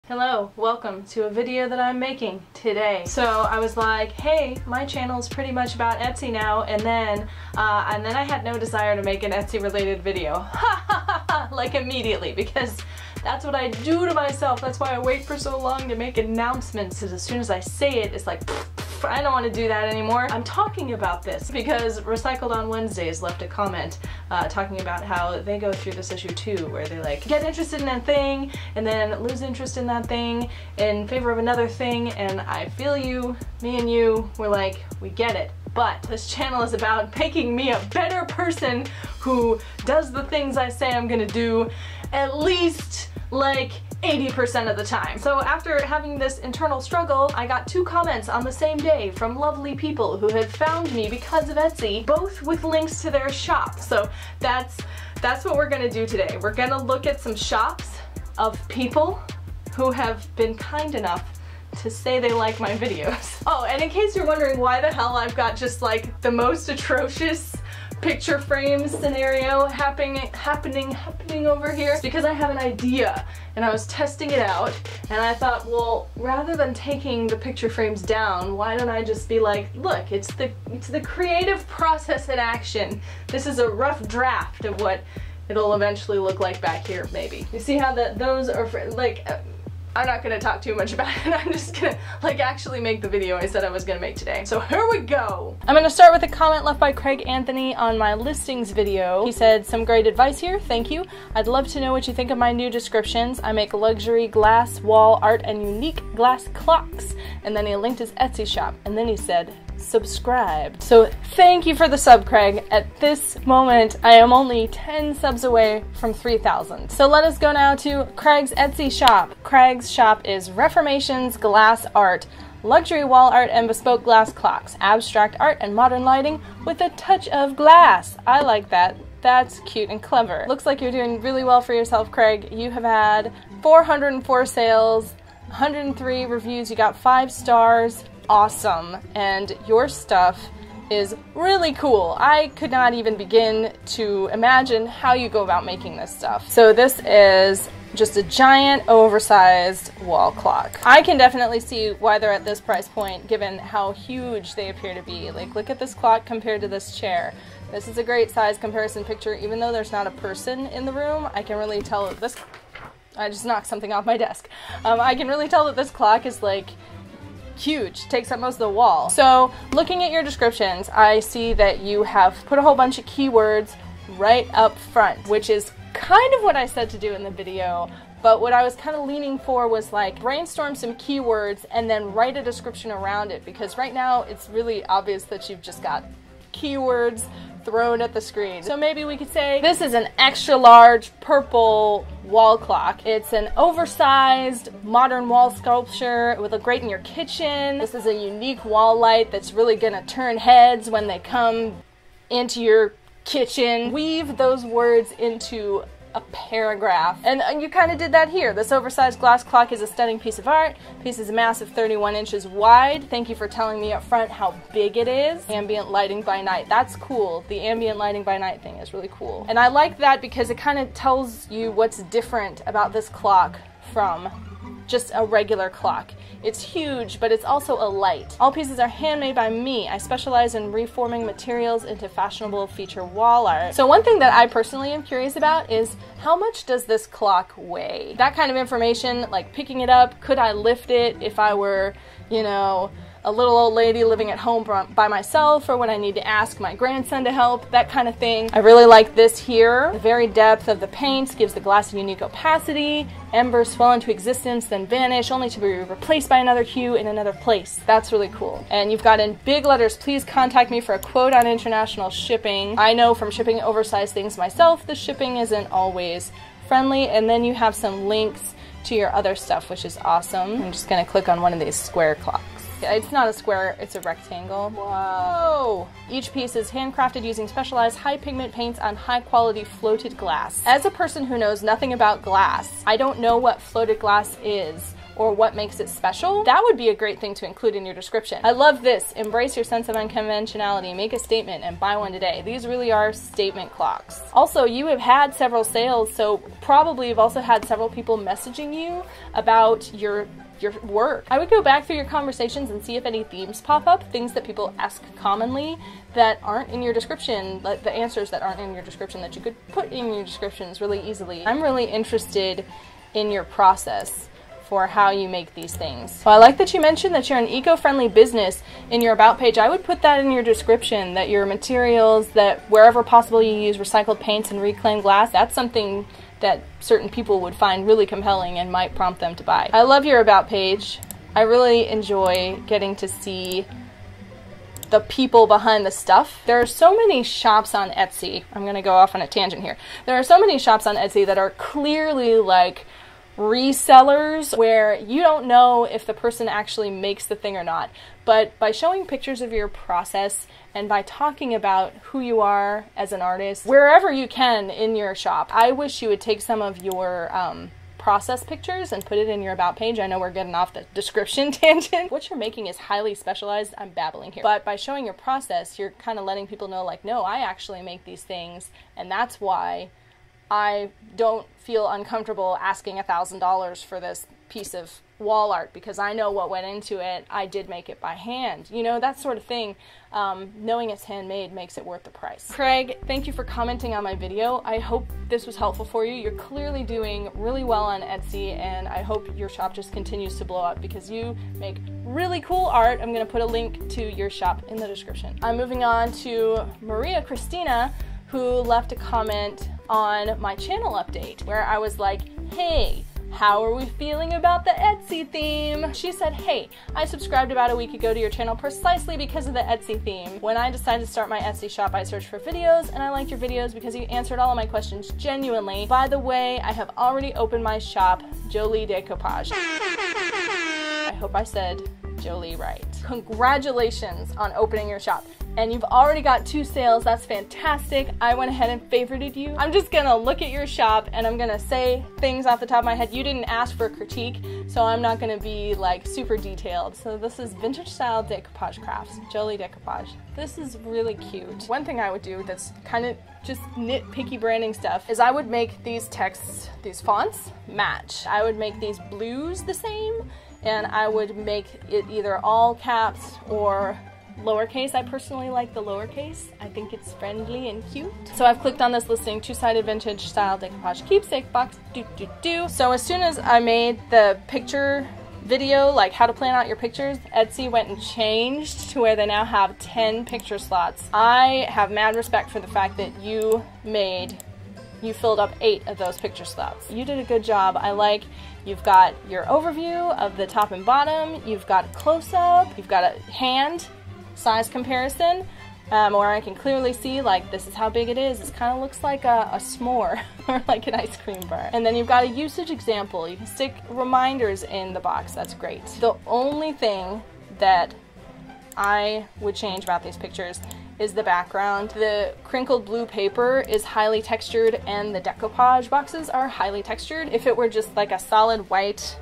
Hello, welcome to a video that I'm making today. So I was like, hey, my channel is pretty much about Etsy now, and then I had no desire to make an Etsy related video. Like immediately, because that's what I do to myself. That's why I wait for so long to make announcements, because as soon as I say it, it's like, I don't want to do that anymore. I'm talking about this because Recycled on Wednesdays left a comment talking about how they go through this issue too, where they like get interested in a thing and then lose interest in that thing in favor of another thing, and I feel you, me and you, we're like, we get it. But this channel is about making me a better person who does the things I say I'm gonna do at least like 80% of the time. So after having this internal struggle, I got 2 comments on the same day from lovely people who had found me because of Etsy, both with links to their shop. So that's what we're gonna do today. We're gonna look at some shops of people who have been kind enough to say they like my videos. Oh, and in case you're wondering why the hell I've got just like the most atrocious picture frame scenario happening over here, it's because I have an idea and I was testing it out and I thought, well, rather than taking the picture frames down, why don't I just be like, look, it's the creative process in action. This is a rough draft of what it'll eventually look like back here, maybe. You see how those are like I'm not gonna talk too much about it. I'm just gonna like actually make the video I said I was gonna make today. So here we go. I'm gonna start with a comment left by Craig Anthony on my listings video. He said, some great advice here, thank you. I'd love to know what you think of my new descriptions. I make luxury glass wall art and unique glass clocks. And then he linked his Etsy shop. And then he said, subscribed. So thank you for the sub, Craig. At this moment, I am only 10 subs away from 3,000. So let us go now to Craig's Etsy shop. Craig's shop is Reformations Glass Art, luxury wall art and bespoke glass clocks, abstract art and modern lighting with a touch of glass. I like that. That's cute and clever. Looks like you're doing really well for yourself, Craig. You have had 404 sales, 103 reviews, you got 5 stars. Awesome, and your stuff is really cool. I could not even begin to imagine how you go about making this stuff. So this is just a giant oversized wall clock. I can definitely see why they're at this price point given how huge they appear to be. Like, look at this clock compared to this chair. This is a great size comparison picture. Even though there's not a person in the room, I can really tell that this... I just knocked something off my desk. I can really tell that this clock is like huge, takes up most of the wall. So looking at your descriptions, I see that you have put a whole bunch of keywords right up front, which is kind of what I said to do in the video, but what I was kind of leaning for was like brainstorm some keywords and then write a description around it, because right now it's really obvious that you've just got keywords thrown at the screen. So maybe we could say this is an extra large purple wall clock. It's an oversized modern wall sculpture. It would look great in your kitchen. This is a unique wall light that's really gonna turn heads when they come into your kitchen. Weave those words into a paragraph. And you kind of did that here. This oversized glass clock is a stunning piece of art. The piece is a massive 31 inches wide. Thank you for telling me up front how big it is. Ambient lighting by night. That's cool. The ambient lighting by night thing is really cool. And I like that because it kind of tells you what's different about this clock from just a regular clock. It's huge, but it's also a light. All pieces are handmade by me. I specialize in reforming materials into fashionable feature wall art. So one thing that I personally am curious about is how much does this clock weigh? That kind of information, like picking it up, could I lift it if I were, you know, a little old lady living at home by myself, or when I need to ask my grandson to help, that kind of thing. I really like this here. The very depth of the paint gives the glass a unique opacity. Embers swell into existence, then vanish, only to be replaced by another hue in another place. That's really cool. And you've got in big letters, please contact me for a quote on international shipping. I know from shipping oversized things myself, the shipping isn't always friendly. And then you have some links to your other stuff, which is awesome. I'm just gonna click on one of these square clocks. It's not a square, it's a rectangle. Whoa! Each piece is handcrafted using specialized high pigment paints on high quality floated glass. As a person who knows nothing about glass, I don't know what floated glass is or what makes it special, that would be a great thing to include in your description. I love this. Embrace your sense of unconventionality. Make a statement and buy one today. These really are statement clocks. Also, you have had several sales, so probably you've also had several people messaging you about your work. I would go back through your conversations and see if any themes pop up, things that people ask commonly that aren't in your description, like the answers that aren't in your description that you could put in your descriptions really easily. I'm really interested in your process for how you make these things. So I like that you mentioned that you're an eco-friendly business in your about page. I would put that in your description, that your materials, that wherever possible you use recycled paints and reclaimed glass. That's something that certain people would find really compelling and might prompt them to buy. I love your about page. I really enjoy getting to see the people behind the stuff. There are so many shops on Etsy. I'm gonna go off on a tangent here. There are so many shops on Etsy that are clearly like resellers where you don't know if the person actually makes the thing or not. But by showing pictures of your process and by talking about who you are as an artist, wherever you can in your shop, I wish you would take some of your process pictures and put it in your about page. I know we're getting off the description tangent. What you're making is highly specialized. I'm babbling here. But by showing your process, you're kind of letting people know like, no, I actually make these things, and that's why I don't feel uncomfortable asking $1,000 for this piece of wall art, because I know what went into it. I did make it by hand. You know, that sort of thing. Knowing it's handmade makes it worth the price. Craig, thank you for commenting on my video. I hope this was helpful for you. You're clearly doing really well on Etsy, and I hope your shop just continues to blow up because you make really cool art. I'm going to put a link to your shop in the description. I'm moving on to Maria Christina, who left a comment on my channel update where I was like, hey, how are we feeling about the Etsy theme? She said, hey, I subscribed about a week ago to your channel precisely because of the Etsy theme. When I decided to start my Etsy shop, I searched for videos, and I liked your videos because you answered all of my questions genuinely. By the way, I have already opened my shop, Jolie Decoupage. I hope I said Jolie right. Congratulations on opening your shop. And you've already got 2 sales. That's fantastic. I went ahead and favorited you. I'm just gonna look at your shop and I'm gonna say things off the top of my head. You didn't ask for a critique, so I'm not gonna be like super detailed. So this is vintage style decoupage crafts, Jolie Decoupage. This is really cute. One thing I would do that's kind of just nitpicky branding stuff is I would make these texts, these fonts, match. I would make these blues the same, and I would make it either all caps or lowercase. I personally like the lowercase. I think it's friendly and cute. So I've clicked on this listing, 2-sided vintage style decoupage keepsake box, So as soon as I made the picture video, like how to plan out your pictures, Etsy went and changed to where they now have 10 picture slots. I have mad respect for the fact that you filled up 8 of those picture slots. You did a good job. I like, you've got your overview of the top and bottom, you've got a close-up, you've got a hand size comparison, where I can clearly see like this is how big it is. It kind of looks like a s'more or like an ice cream bar. And then you've got a usage example. You can stick reminders in the box. That's great. The only thing that I would change about these pictures is the background. The crinkled blue paper is highly textured and the decoupage boxes are highly textured. If it were just like a solid white,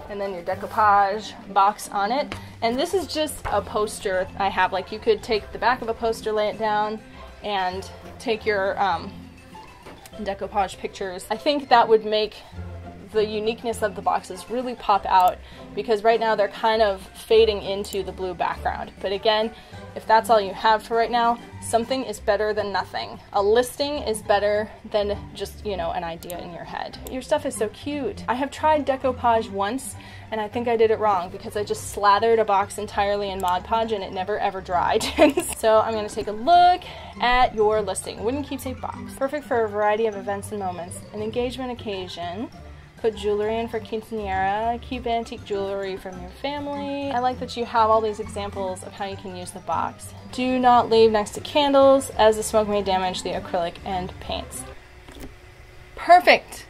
and then your decoupage box on it. And this is just a poster I have. Like you could take the back of a poster, lay it down, and take your decoupage pictures. I think that would make the uniqueness of the boxes really pop out, because right now they're kind of fading into the blue background. But again, if that's all you have for right now, something is better than nothing. A listing is better than just, you know, an idea in your head. Your stuff is so cute. I have tried decoupage once, and I think I did it wrong because I just slathered a box entirely in Mod Podge and it never ever dried. So I'm gonna take a look at your listing. Wooden keepsake box. Perfect for a variety of events and moments. An engagement occasion. Put jewelry in for quinceañera. Keep antique jewelry from your family. I like that you have all these examples of how you can use the box. Do not leave next to candles, as the smoke may damage the acrylic and paints. Perfect!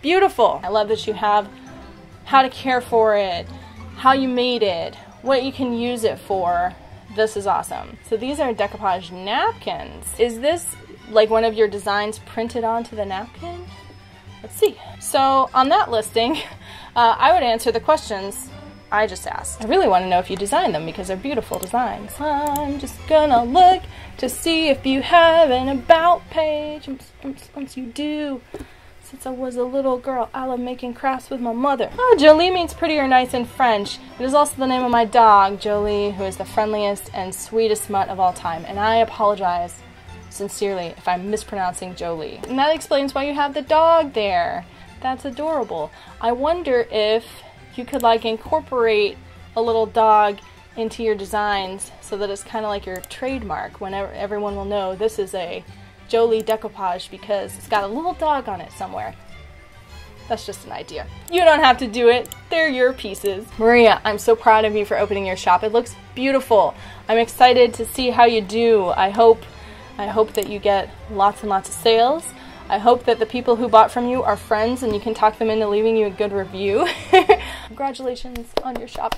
Beautiful! I love that you have how to care for it, how you made it, what you can use it for. This is awesome. So these are decoupage napkins. Is this like one of your designs printed onto the napkin? Let's see. So on that listing, I would answer the questions I just asked. I really want to know if you designed them because they're beautiful designs. I'm just gonna look to see if you have an about page. Once you do. Since I was a little girl, I love making crafts with my mother. Oh, Jolie means pretty or nice in French. It is also the name of my dog, Jolie, who is the friendliest and sweetest mutt of all time. And I apologize sincerely if I'm mispronouncing Jolie. And that explains why you have the dog there. That's adorable. I wonder if you could like incorporate a little dog into your designs so that it's kind of like your trademark. Whenever everyone will know this is a Jolie decoupage because it's got a little dog on it somewhere. That's just an idea. You don't have to do it. They're your pieces. Maria, I'm so proud of you for opening your shop. It looks beautiful. I'm excited to see how you do. I hope that you get lots and lots of sales. I hope that the people who bought from you are friends and you can talk them into leaving you a good review. Congratulations on your shop.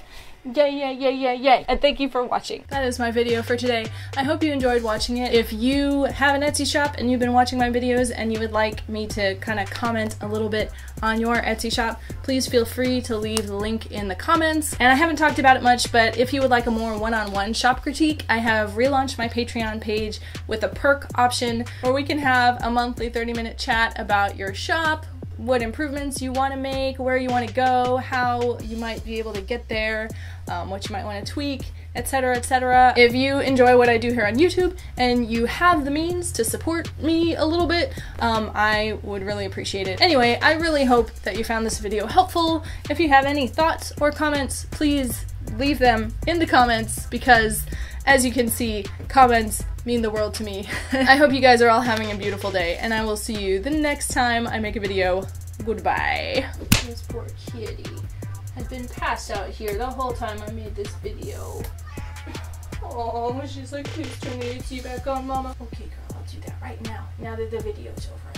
Yay, yay, yay, yay, yay. And thank you for watching. That is my video for today. I hope you enjoyed watching it. If you have an Etsy shop and you've been watching my videos and you would like me to kind of comment a little bit on your Etsy shop, please feel free to leave the link in the comments. And I haven't talked about it much, but if you would like a more one-on-one shop critique, I have relaunched my Patreon page with a perk option where we can have a monthly 30-minute chat about your shop, what improvements you want to make, where you want to go, how you might be able to get there, what you might want to tweak, etc., etc. If you enjoy what I do here on YouTube and you have the means to support me a little bit, I would really appreciate it. Anyway, I really hope that you found this video helpful. If you have any thoughts or comments, please leave them in the comments because, as you can see, comments mean the world to me. I hope you guys are all having a beautiful day, and I will see you the next time I make a video. Goodbye. This poor kitty had been passed out here the whole time I made this video. Oh, she's like, please turn the AC back on, Mama. Okay, girl, I'll do that right now. Now that the video's over.